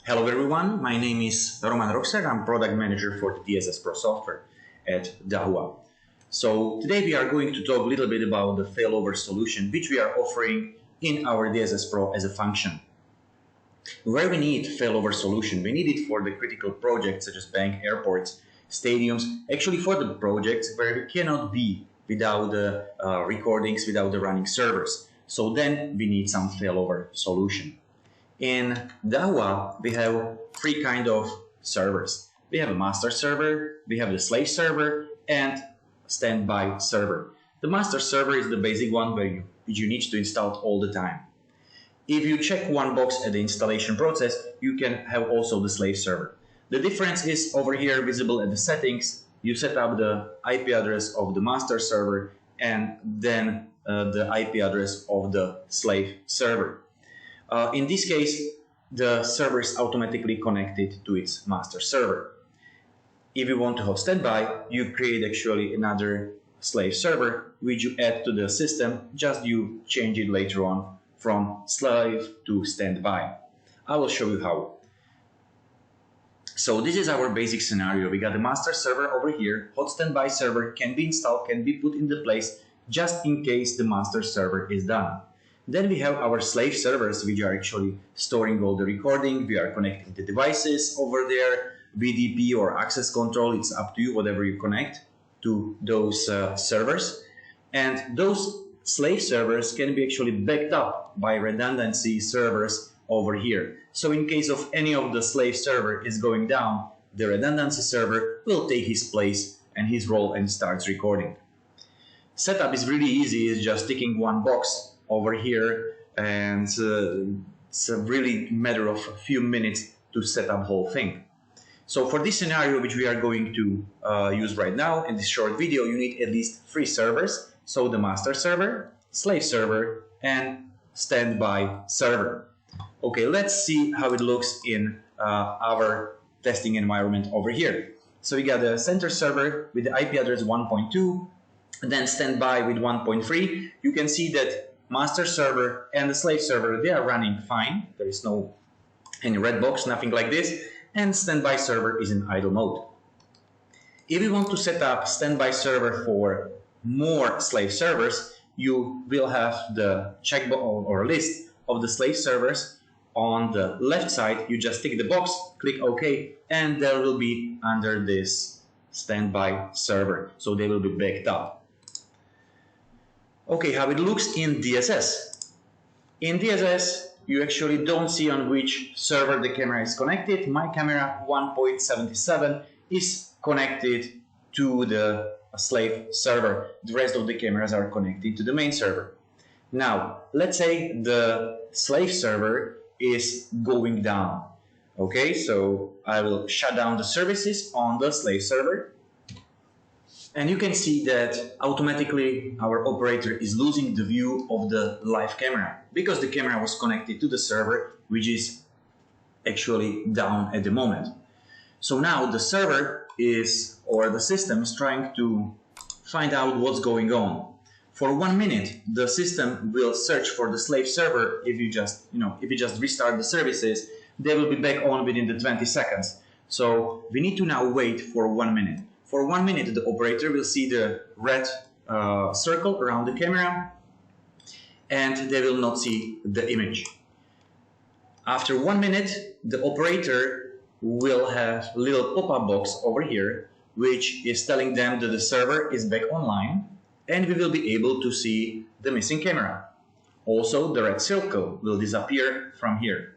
Hello everyone, my name is Roman Roxer. I'm product manager for the DSS PRO software at Dahua. So today we are going to talk a little bit about the failover solution which we are offering in our DSS PRO as a function. Where we need failover solution, we need it for the critical projects such as bank, airports, stadiums, actually for the projects where we cannot be without the recordings, without the running servers. So then we need some failover solution. In Dahua, we have three kinds of servers. We have a master server, we have the slave server, and standby server. The master server is the basic one where you need to install all the time. If you check one box at the installation process, you can have also the slave server. The difference is over here visible at the settings. You set up the IP address of the master server and then the IP address of the slave server. In this case, the server is automatically connected to its master server. If you want to have standby, you create actually another slave server which you add to the system, just you change it later on from slave to standby. I will show you how. So this is our basic scenario. We got the master server over here. Hot standby server can be installed, can be put into place just in case the master server is done. Then we have our slave servers, which are actually storing all the recording. We are connecting the devices over there, BDP or access control. It's up to you, whatever you connect to those servers. And those slave servers can be actually backed up by redundancy servers over here. So in case of any of the slave server is going down, the redundancy server will take his place and his role and starts recording. Setup is really easy. It's just ticking one box over here, and it's a really matter of a few minutes to set up the whole thing. So for this scenario which we are going to use right now in this short video, you need at least 3 servers. So the master server, slave server, and standby server. Okay, let's see how it looks in our testing environment over here. So we got the center server with the IP address 1.2, then standby with 1.3. You can see that master server and the slave server, they are running fine. There is no any red box, nothing like this. And standby server is in idle mode. If you want to set up standby server for more slave servers, you will have the checkbox or list of the slave servers on the left side. You just tick the box, click OK, and there will be under this standby server. So they will be backed up. Okay, how it looks in DSS. In DSS, you actually don't see on which server the camera is connected. My camera 1.77 is connected to the slave server. The rest of the cameras are connected to the main server. Now, let's say the slave server is going down. Okay, so I will shut down the services on the slave server. And you can see that automatically our operator is losing the view of the live camera because the camera was connected to the server, which is actually down at the moment. So now the server is, or the system is trying to find out what's going on. For 1 minute, the system will search for the slave server. If you just restart the services, they will be back on within the 20 seconds. So we need to now wait for 1 minute. For 1 minute, the operator will see the red circle around the camera and they will not see the image. After 1 minute, the operator will have a little pop-up box over here which is telling them that the server is back online and we will be able to see the missing camera. Also, the red circle will disappear from here.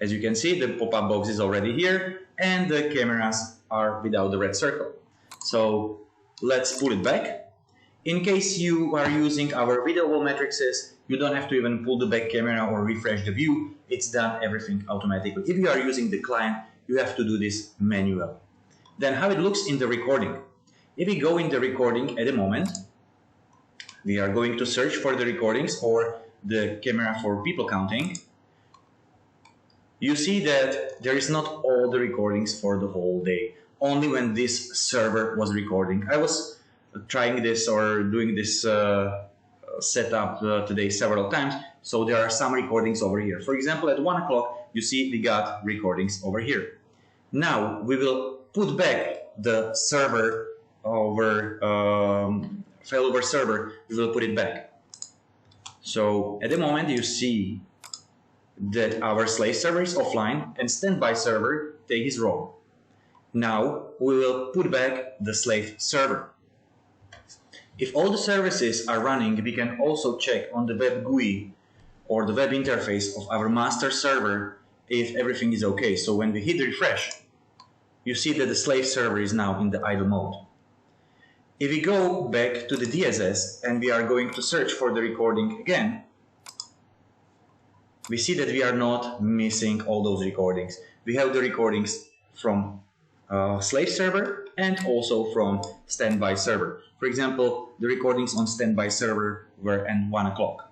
As you can see, the pop-up box is already here and the cameras are without the red circle. So let's pull it back. In case you are using our video wall matrices, you don't have to even pull the back camera or refresh the view. It's done everything automatically. If you are using the client, you have to do this manually. Then how it looks in the recording. If we go in the recording at the moment, we are going to search for the recordings or the camera for people counting. You see that there is not all the recordings for the whole day. Only when this server was recording. I was trying this or doing this setup today several times. So there are some recordings over here. For example, at 1 o'clock, you see we got recordings over here. Now we will put back the server over failover server. We will put it back. So at the moment you see that our slave server is offline and standby server take his role. Now we will put back the slave server. If all the services are running, we can also check on the web GUI or the web interface of our master server if everything is okay. So when we hit refresh, you see that the slave server is now in the idle mode. If we go back to the DSS and we are going to search for the recording again, we see that we are not missing all those recordings. We have the recordings from slave server and also from standby server. For example, the recordings on standby server were at 1 o'clock.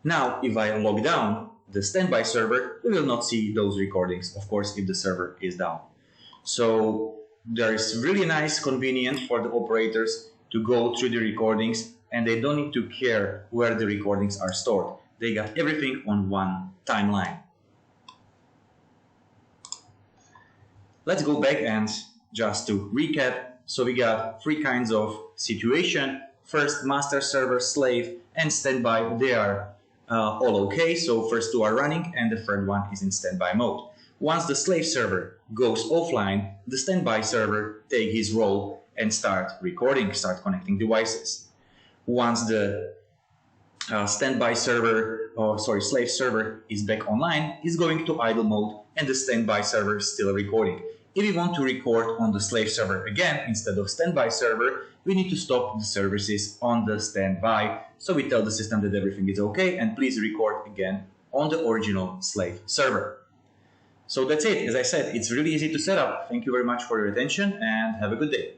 Now, if I log down the standby server, we will not see those recordings, of course, if the server is down. So there is really nice convenient for the operators to go through the recordings, and they don't need to care where the recordings are stored. They got everything on one timeline. Let's go back and just to recap. So we got three kinds of situation. First, master server, slave, and standby. They are all okay. So first two are running and the third one is in standby mode. Once the slave server goes offline, the standby server take his role and start recording, start connecting devices. Once the slave server is back online, is going to idle mode and the standby server is still recording. If we want to record on the slave server again instead of standby server, we need to stop the services on the standby. So we tell the system that everything is okay and please record again on the original slave server. So that's it. As I said, it's really easy to set up. Thank you very much for your attention and have a good day.